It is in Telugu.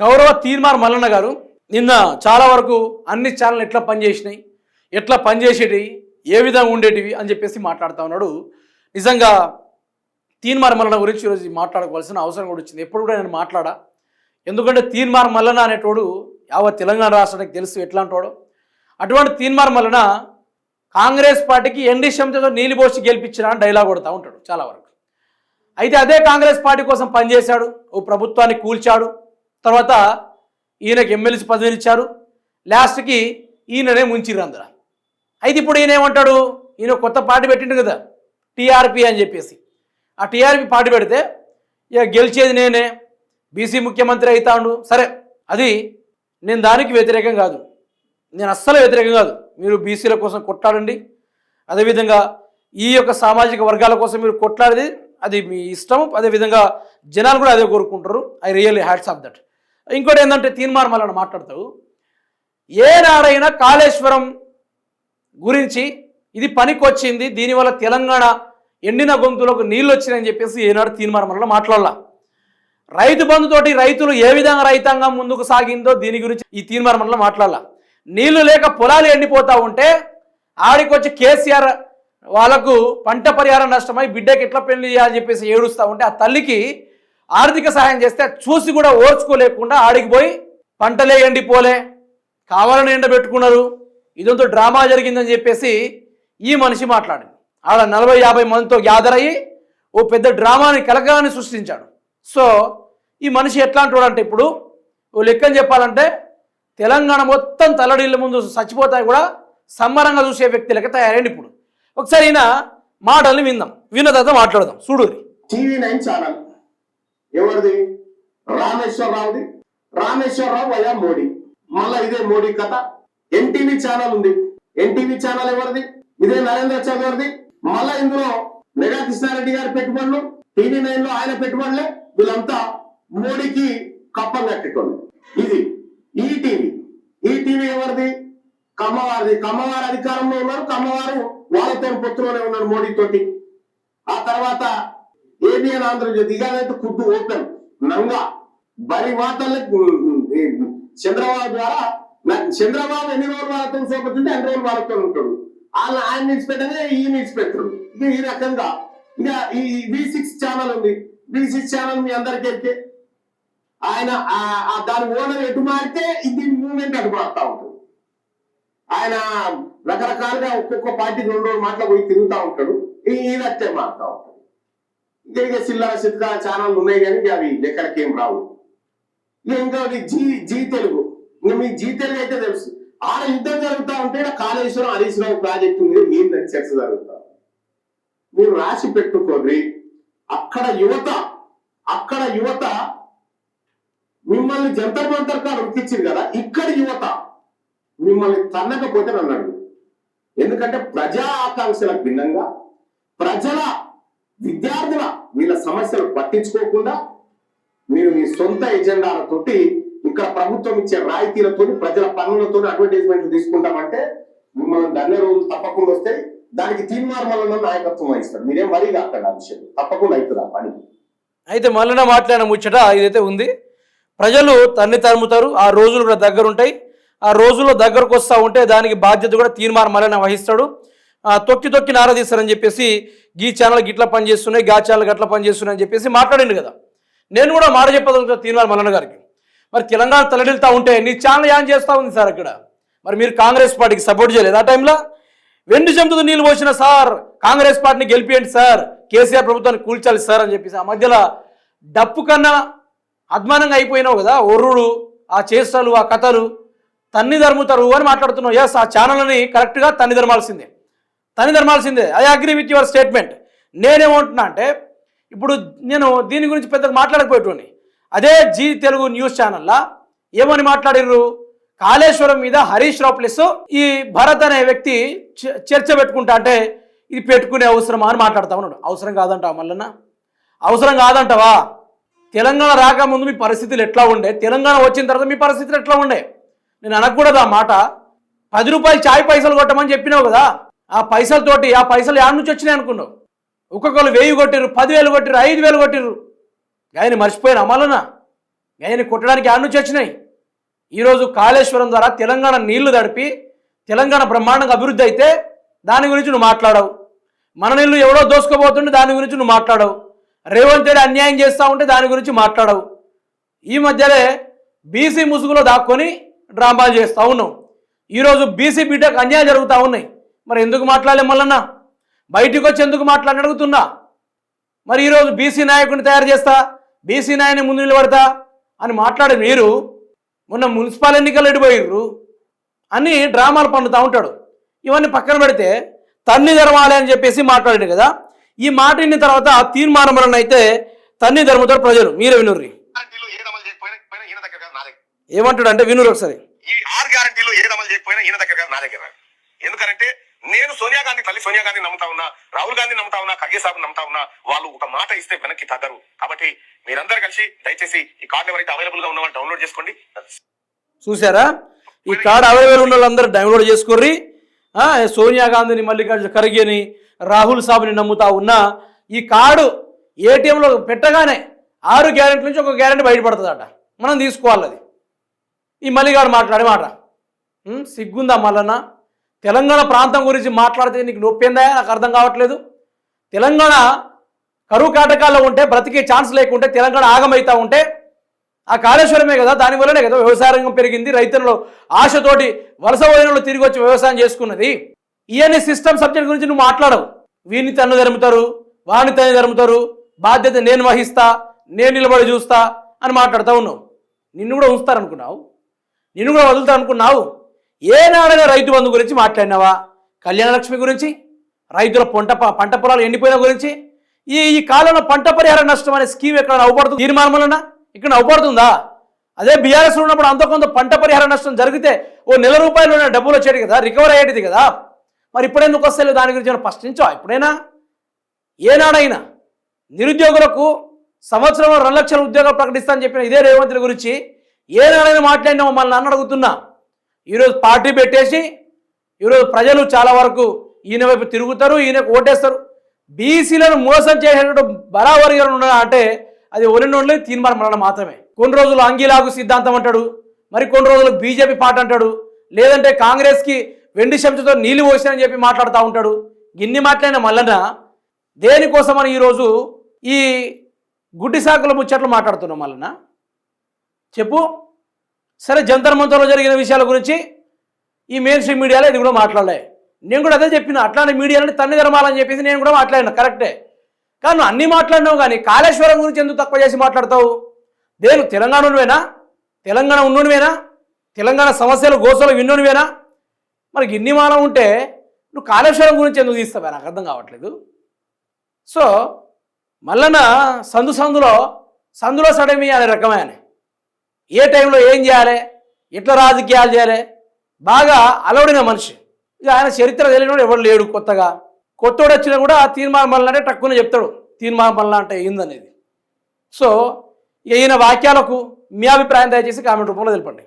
గౌరవ తీర్మార్ మల్లన్న గారు నిన్న చాలా వరకు అన్ని ఛానల్ ఎట్లా పనిచేసినాయి, ఎట్లా పనిచేసేటివి, ఏ విధంగా ఉండేటివి అని చెప్పేసి మాట్లాడుతూ ఉన్నాడు. నిజంగా తీన్మార్ మల్లన్న గురించి ఈరోజు మాట్లాడుకోవాల్సిన అవసరం కూడా వచ్చింది. ఎప్పుడు కూడా నేను మాట్లాడా, ఎందుకంటే తీన్మార్ మల్లన్న అనేటోడు యావత్ తెలంగాణ రాష్ట్రానికి తెలుసు ఎట్లాంటోడు. అటువంటి తీన్మార్ మల్లన్న కాంగ్రెస్ పార్టీకి ఎండి శంతో నీళ్ళు పోసి గెలిపించిన డైలాగ్ కొడుతూ ఉంటాడు చాలా వరకు. అయితే అదే కాంగ్రెస్ పార్టీ కోసం పనిచేశాడు, ఓ ప్రభుత్వాన్ని కూల్చాడు, తర్వాత ఈయనకి ఎమ్మెల్సీ పదవిని ఇచ్చారు, లాస్ట్కి ఈయననే ముంచిర్రు అందరూ. అయితే ఇప్పుడు ఈయన ఏమంటాడు, ఈయన కొత్త పార్టీ పెట్టిండు కదా టీఆర్పీ అని చెప్పేసి. ఆ టీఆర్పీ పార్టీ పెడితే ఇక గెలిచేది నేనే, బీసీ ముఖ్యమంత్రి అవుతాడు. సరే, అది నేను దానికి వ్యతిరేకం కాదు, నేను అస్సలు వ్యతిరేకం కాదు. మీరు బీసీల కోసం కొట్లాడండి, అదేవిధంగా ఈ యొక్క సామాజిక వర్గాల కోసం మీరు కొట్లాడేది అది మీ ఇష్టం, అదేవిధంగా జనాలు కూడా అదే కోరుకుంటారు. I really hats off that. ఇంకోటి ఏంటంటే తీన్మార్ మల్లన్న మాట్లాడతావు, ఏనాడైనా కాళేశ్వరం గురించి ఇది పనికొచ్చింది, దీనివల్ల తెలంగాణ ఎండిన గొంతులకు నీళ్ళు వచ్చినాయని చెప్పేసి ఏనాడు తీన్మార్ మల్లన్న మాట్లాడాల. రైతు బంధుతోటి రైతులు ఏ విధంగా రైతాంగం ముందుకు సాగిందో దీని గురించి ఈ తీన్మార్ మల్లన్న మాట్లాడాల. నీళ్లు లేక పొలాలు ఎండిపోతూ ఉంటే ఆడికొచ్చి కేసీఆర్ వాళ్ళకు పంట పరిహారం నష్టమై బిడ్డకి ఎట్లా పెళ్లి చేయాలని చెప్పేసి ఏడుస్తూ ఉంటే ఆ తల్లికి ఆర్థిక సహాయం చేస్తే చూసి కూడా ఓర్చుకోలేకుండా ఆడికి పోయి పంటలే ఎండిపోలే, కావాలని ఎండబెట్టుకున్నారు, ఇదంతా డ్రామా జరిగిందని చెప్పేసి ఈ మనిషి మాట్లాడింది. ఆడ 40-50 మందితో గ్యాదర్ అయ్యి ఓ పెద్ద డ్రామాని కలకాలని సృష్టించాడు. సో ఈ మనిషి ఎట్లా అంటాడంటే, ఇప్పుడు ఓ లెక్కని చెప్పాలంటే తెలంగాణ మొత్తం తల్లడిళ్ళ ముందు చచ్చిపోతాయి కూడా సంబరంగా చూసే వ్యక్తి లెక్క తయారైంది. ఇప్పుడు ఒకసారి ఈయన మాటల్ని విందాం, విన్న తర్వాత మాట్లాడదాం. చూడు, TV9 ఛానల్ ఎవరిది? రామేశ్వరరావుది. రామేశ్వరరావు వయా మోడీ, మళ్ళా ఇదే మోడీ కథ. ఎన్టీవీ ఛానల్ ఉంది, ఎన్టీవీ ఛానల్ ఎవరిది? ఇదే నరేంద్ర చౌదరిది. మళ్ళా ఇందులో మెగా కృష్ణారెడ్డి గారి పెట్టుబడులు, TV9 లో ఆయన పెట్టుబడులే. వీళ్ళంతా మోడీకి కప్పం కట్టేటోళ్ళు. ఇది ఈటీవీ. ఈటీవీ ఎవరిది? కమ్మవారిది. కమ్మవారి అధికారంలో ఉన్నారు, కమ్మవారు వాళ్ళతో పొత్తులోనే ఉన్నారు మోడీతోటి. ఆ తర్వాత ఏబిఎన్ ఆంధ్రజ్యోతి, ఇదైతే కుట్టు ఓపెన్ నంగా బరి మాటలకు చంద్రబాబు ద్వారా చంద్రబాబు ఎన్ని రోజులు వాళ్ళతో సోపతుంటే అన్ని రోజులు వాళ్ళతో ఉంటాడు. ఆయన నిడిచిపెట్టనే ఈయన నిడిచిపెట్టాడు. ఇక ఈ రకంగా ఇక ఈ V6 ఛానల్ ఉంది. V6 ఛానల్ మీ అందరికీ ఎక్కే ఆయన దాని ఓనర్ ఎటు మారితే ఇది మూవ్మెంట్ అటు మారుతా ఉంటుంది. ఆయన రకరకాలుగా ఒక్కొక్క పార్టీ 2 మాటలు పోయి తిరుగుతూ ఉంటాడు, ఈయనట్టే మారుతా ఉంటాడు. ఇక చిల్లర చిత్ర ఛానల్ ఉన్నాయి కానీ అవి లెక్కలకి ఏం రావు. ఇంకా జీ తెలుగు, ఇంకా మీకు జీ తెలుగు అయితే తెలుసు. ఆడ యుద్ధం జరుగుతూ ఉంటే కాళేశ్వరం హరీష్ రావు ప్రాజెక్టు మీద ఏంటని చర్చ జరుగుతా. మీరు రాసి పెట్టుకోండి. అక్కడ యువత మిమ్మల్ని జంతర్ మంతర్ కాడ ఉరికిచ్చింది కదా, ఇక్కడ యువత మిమ్మల్ని తన్నకపోతే అన్నాడు. ఎందుకంటే ప్రజా ఆకాంక్షలకు భిన్నంగా ప్రజల విద్యార్థుల వీళ్ళ సమస్యలు పట్టించుకోకుండా మీరు మీ సొంత ఎజెండాలతోటి ఇక్కడ ప్రభుత్వం ఇచ్చే రాయితీలతో ప్రజల పన్నులతో అడ్వర్టైజ్మెంట్లు తీసుకుంటామంటే మిమ్మల్ని ధన్య రోజులు తప్పకుండా వస్తాయి. దానికి తీన్మార్ మల్లన్న నాయకత్వం వహిస్తారు. మీరేం వరి కాకండి, ఆ విషయం తప్పకుండా అవుతుంది ఆ పని. అయితే మల్లన్న మాట్లాడిన ముచ్చట ఇదైతే ఉంది. ప్రజలు తన్ని తరుముతారు, ఆ రోజులు కూడా దగ్గర ఉంటాయి. ఆ రోజుల్లో దగ్గరకు వస్తూ ఉంటే దానికి బాధ్యత కూడా తీన్మార్ మల్లన్న వహిస్తాడు. తొక్కి నారదీస్తారని చెప్పేసి ఈ ఛానల్ గిట్లా పనిచేస్తున్నాయి, గా ఛానల్ గట్లా పనిచేస్తున్నాయి అని చెప్పేసి మాట్లాడిండు కదా. నేను కూడా మాట చెప్పదు తీన్మార్ మల్లన్న గారికి, మరి తెలంగాణ తలడిల్తా ఉంటే నీ ఛానల్ ఏం చేస్తూ ఉంది సార్ అక్కడ? మరి మీరు కాంగ్రెస్ పార్టీకి సపోర్ట్ చేయలేదు ఆ టైంలో? వెండి చెంపుతో నీళ్ళు పోసిన సార్, కాంగ్రెస్ పార్టీని గెలిపియండి సార్, కేసీఆర్ ప్రభుత్వాన్ని కూల్చాలి సార్ అని చెప్పేసి ఆ మధ్యలో డప్పు కన్నా అద్మానంగా అయిపోయినావు కదా. ఒర్రుడు, ఆ చేష్టలు, ఆ కథలు తన్ని ధర్ముతారు అని మాట్లాడుతున్నావు. ఎస్, ఆ ఛానల్ని కరెక్ట్గా తన్ని ధర్మాల్సిందే. I agree with your statement. నేనేమంటున్నా అంటే, ఇప్పుడు నేను దీని గురించి పెద్దగా మాట్లాడకపోయేటోని, అదే జీ తెలుగు న్యూస్ ఛానల్లో ఏమని మాట్లాడిర్రు, కాళేశ్వరం మీద హరీష్ రావు ప్లస్ ఈ భరత్ అనే వ్యక్తి చర్చ పెట్టుకుంటా అంటే ఇది పెట్టుకునే అవసరమా అని మాట్లాడుతా ఉన్నాడు. అవసరం కాదంటావా మల్లన్న? అవసరం కాదంటావా? తెలంగాణ రాకముందు మీ పరిస్థితులు ఎట్లా ఉండే, తెలంగాణ వచ్చిన తర్వాత మీ పరిస్థితులు ఎట్లా ఉండే? నేను అనకూడదు ఆ మాట. 10 రూపాయలు చాయ్ పైసలు కొట్టమని చెప్పినావు కదా, ఆ పైసలతోటి ఆ పైసలు యాడ్ నుంచి వచ్చినాయి అనుకున్నావు. ఒక్కొక్కరు 1000 కొట్టిర్రు, 10,000 కొట్టిర్రు, 5,000 కొట్టిర్రు. ఆయన మర్చిపోయినా మల్లన్న? ఆయన కొట్టడానికి ఆడ నుంచి వచ్చినాయి. ఈరోజు కాళేశ్వరం ద్వారా తెలంగాణ నీళ్లు తడిపి తెలంగాణ బ్రహ్మాండంగా అభివృద్ధి అయితే దాని గురించి నువ్వు మాట్లాడవు. మన నీళ్ళు ఎవడో దోసుకోబోతుంటే దాని గురించి నువ్వు మాట్లాడవు. రేవంత్ రెడ్డి అన్యాయం చేస్తూ ఉంటే దాని గురించి మాట్లాడవు. ఈ మధ్యనే బీసీ ముసుగులో దాక్కొని డ్రామాలు చేస్తూ ఉన్నావు. ఈరోజు బీసీ బిడ్డకు అన్యాయం జరుగుతూ ఉన్నాయి. మరి ఎందుకు మాట్లాడలే మళ్ళన్నా? బయటికి వచ్చి ఎందుకు మాట్లాడి అడుగుతున్నా. మరి ఈరోజు బీసీ నాయకుడిని తయారు చేస్తా, బీసీ నాయకుని ముందు నిలబడతా అని మాట్లాడే మీరు మొన్న మున్సిపల్ ఎన్నికలు ఎడిపోయిర్రు అని డ్రామాలు పండుతూ ఉంటాడు. ఇవన్నీ పక్కన పెడితే తన్ని ధర్మాలే అని చెప్పేసి మాట్లాడాడు కదా. ఈ మాట విన్న తర్వాత తీర్మానం అయితే తన్ని ధర్మతారు ప్రజలు. మీరే వినుర్రి. ఏమంటాడు అంటే వినురు ఒకసారి. ఈ 6 గ్యారంటీలు ఏది అమలు చేయకపోయినా ఈయన దగ్గర నా దగ్గర. ఎందుకంటే నేను సోనియా గాంధీ తల్లి సోనియా గాంధీ నమ్ముతా ఉన్నా, రాహుల్ గాంధీ నమ్ముతా ఉన్నా, ఖర్గే సాబ్ నమ్ముతా ఉన్నా. వాళ్ళు ఒక మాట ఇస్తే వెనక్కి తగ్గరు. కాబట్టి మీరందరూ కలిసి దయచేసి ఈ కార్డు ఎవరైతే అవైలబుల్ గా ఉన్న వాళ్ళు డౌన్లోడ్ చేసుకోండి. చూసారా, ఈ కార్డు అవైలబుల్ ఉన్న వాళ్ళందరూ డౌన్లోడ్ చేసుకోర్రి. సోనియా గాంధీని, మల్లికార్జున ఖర్గేని, రాహుల్ సాబ్ని నమ్ముతా ఉన్నా ఈ కార్డు ఏటీఎంలో పెట్టగానే 6 గ్యారెంటీ నుంచి ఒక గ్యారెంటీ బయటపడుతుందట. మనం తీసుకోవాలి. అది ఈ మల్లిగాడు మాట్లాడే మాట సిగ్గుందా మల్లన్న? తెలంగాణ ప్రాంతం గురించి మాట్లాడితే నీకు నొప్పిందా? నాకు అర్థం కావట్లేదు. తెలంగాణ కరువు కాటకాల్లో ఉంటే బ్రతికే ఛాన్స్ లేకుంటే తెలంగాణ ఆగమవుతా ఉంటే ఆ కాళేశ్వరమే కదా, దానివల్లనే కదా వ్యవసాయ రంగం పెరిగింది. రైతుల్లో ఆశతోటి వలస పోయిన తిరిగి వచ్చి వ్యవసాయం చేసుకున్నది. ఇవన్నీ సిస్టమ్ సబ్జెక్ట్ గురించి నువ్వు మాట్లాడవు. వీరిని తన్ను జరుపుతారు, వాడిని తను జరుపుతారు, బాధ్యత నేను వహిస్తా, నేను నిలబడి చూస్తా అని మాట్లాడుతూ ఉన్నావు. నిన్ను కూడా ఉంచుతారనుకున్నావు, నిన్ను కూడా వదులుతా అనుకున్నావు. ఏనాడైనా రైతు బంధు గురించి మాట్లాడినావా? కళ్యాణ లక్ష్మి గురించి, రైతుల పంట పొలాలు ఎండిపోయిన గురించి, ఈ కాలంలో పంట పరిహార నష్టం అనే స్కీమ్ ఎక్కడ నవ్వుపడుతుంది? తీర్మానమలన్నా ఇక్కడ నవ్వుపడుతుందా? అదే బీఆర్ఎస్ ఉన్నప్పుడు అంత కొంత పంట పరిహార నష్టం జరిగితే ఓ నెల రూపాయలు డబ్బులు వచ్చేది కదా, రికవర్ అయ్యేది కదా. మరి ఇప్పుడెందుకు వస్తలేదు? దాని గురించి ఏమైనా ప్రశ్నించావా ఎప్పుడైనా? ఏనాడైనా నిరుద్యోగులకు సంవత్సరంలో 2 లక్షల ఉద్యోగాలు ప్రకటిస్తా అని చెప్పిన ఇదే రేవంత్ గురించి ఏనాడైనా మాట్లాడినా మమ్మల్ని నన్ను అడుగుతున్నా. ఈరోజు పార్టీ పెట్టేసి ఈరోజు ప్రజలు చాలా వరకు ఈయన వైపు తిరుగుతారు, ఈయనకు ఓటేస్తారు. బీసీలను మోసం చేసేటట్టు బరాబరిగా ఉన్నా అంటే అది ఒలినోళ్ళే తీర్మానం మాత్రమే. కొన్ని రోజులు అంగీలాగు సిద్ధాంతం అంటాడు, మరి కొన్ని రోజులు బీజేపీ పార్టీ అంటాడు, లేదంటే కాంగ్రెస్కి వెండి చెంచుతో నీళ్లు పోసానని చెప్పి మాట్లాడుతూ ఉంటాడు. గిన్ని మాట్లాడిన మల్లన్న దేనికోసమని ఈరోజు ఈ గుడ్డి సాకుల ముచ్చట్లు మాట్లాడుతున్నాం మల్లన్న? చెప్పు. సరే, జంతర్ మంతర్లో జరిగిన విషయాల గురించి ఈ మెయిన్ స్ట్రీమ్ మీడియాలో ఇది కూడా మాట్లాడలే. నేను కూడా అదే చెప్పిన, అట్లాంటి మీడియాలని తన్ని ధర్మాలని చెప్పేసి నేను కూడా మాట్లాడినా, కరెక్టే. కానీ నువ్వు అన్నీ మాట్లాడినావు, కానీ కాళేశ్వరం గురించి ఎందుకు తక్కువ చేసి మాట్లాడతావు? తెలంగాణ ఉన్నవేనా? తెలంగాణ ఉన్నోనివేనా? తెలంగాణ సమస్యలు గోసలు విన్నోనివేనా? మరి గిన్ని మానం ఉంటే నువ్వు కాళేశ్వరం గురించి ఎందుకు తీస్తావా? నాకు అర్థం కావట్లేదు. సో మల్లన్న సందులో సడమి అనే రకమైన ఏ టైంలో ఏం చేయాలి, ఎట్లా రాజకీయాలు చేయాలి బాగా అలవడిన మనిషి. ఇక ఆయన చరిత్ర తెలియని ఎవరు లేడు. కొత్తోడు వచ్చినా కూడా తీర్మానం మల్ల అంటే టక్కున చెప్తాడు తీర్మానం మల్ల అంటే ఏందనేది. సో ఈయన వాక్యాలకు మీ అభిప్రాయం దయచేసి కామెంట్ రూపంలో తెలపండి.